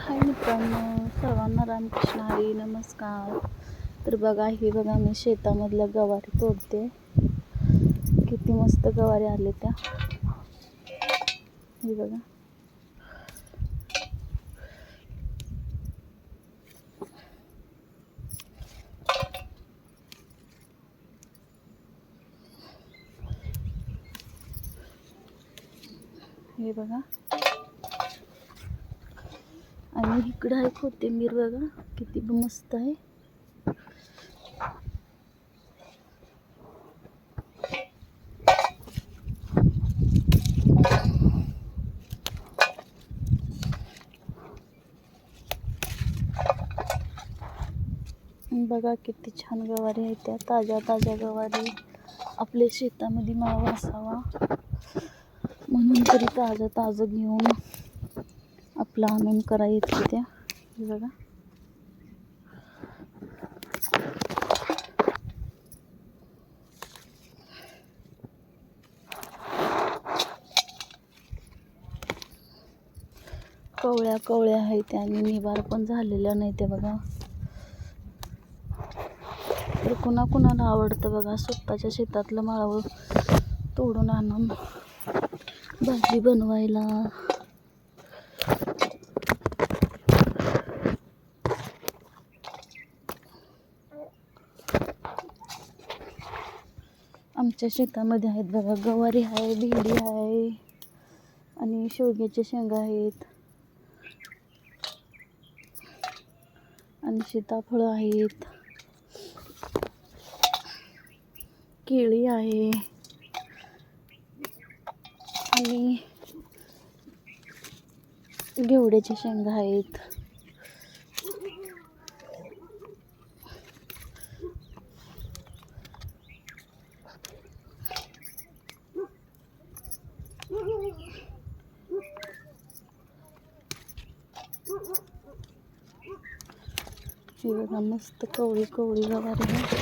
हाय मित्रांनो, सर्वांना रामकृष्ण हरी नमस्कार. तर बघा, हे बघा, मी शेतामधल्या गवारी तोडते. किती मस्त गवारी आले त्या. हे बघा, हे बघा. आणि इकडं आहे कोथिंबीर, बघा किती मस्त आहे. बघा किती छान गवारी आहेत त्या. ताज्या ताज्या गवारी. आपल्या शेतामध्ये मावा असावा म्हणून तरी ताजं ताजं घेऊन आपलं आणून करायचं त्या. हे बघा, कवळ्या कवळ्या आहेत आणि निबार पण झालेल्या नाही ते. बघा, तर कुणाकुणाला आवडतं बघा स्वतःच्या शेतातलं माळवं तोडून आणून भाजी बनवायला. आमच्या शेतामध्ये आहेत बघा, गवारी आहे, भेंडी आहे आणि शेवग्याच्या शेंगा आहेत आणि सीताफळं आहेत, केळी आहे आणि घेवड्याच्या शेंगा आहेत. हे बघा, मस्त कवळी कवळी गवारी आहे.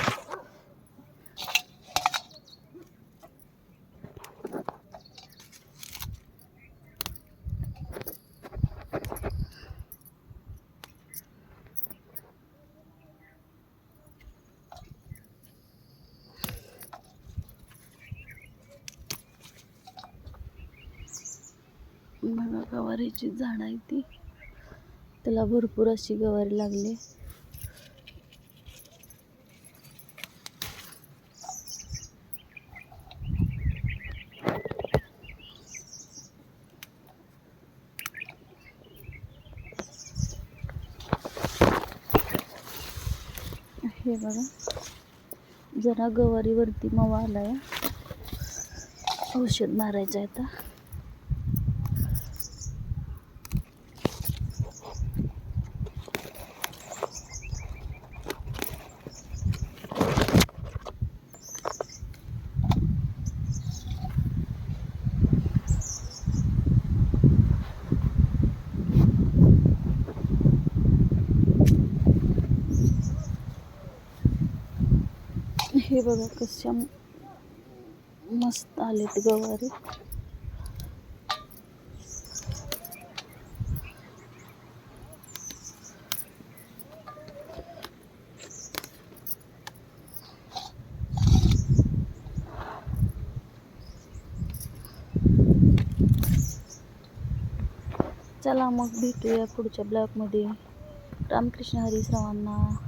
बघा, गवारीची झाड आहे ती. त्याला भरपूर अशी गवारी लागली. हे बघा, जरा गवारीवरती मावा आलाय. औषध मारायचं आहे आता. हे बघा कशा मस्त आलेत गवारी. चला मग भेटूया पुढच्या ब्लॉगमध्ये. रामकृष्ण हरी सर्वांना.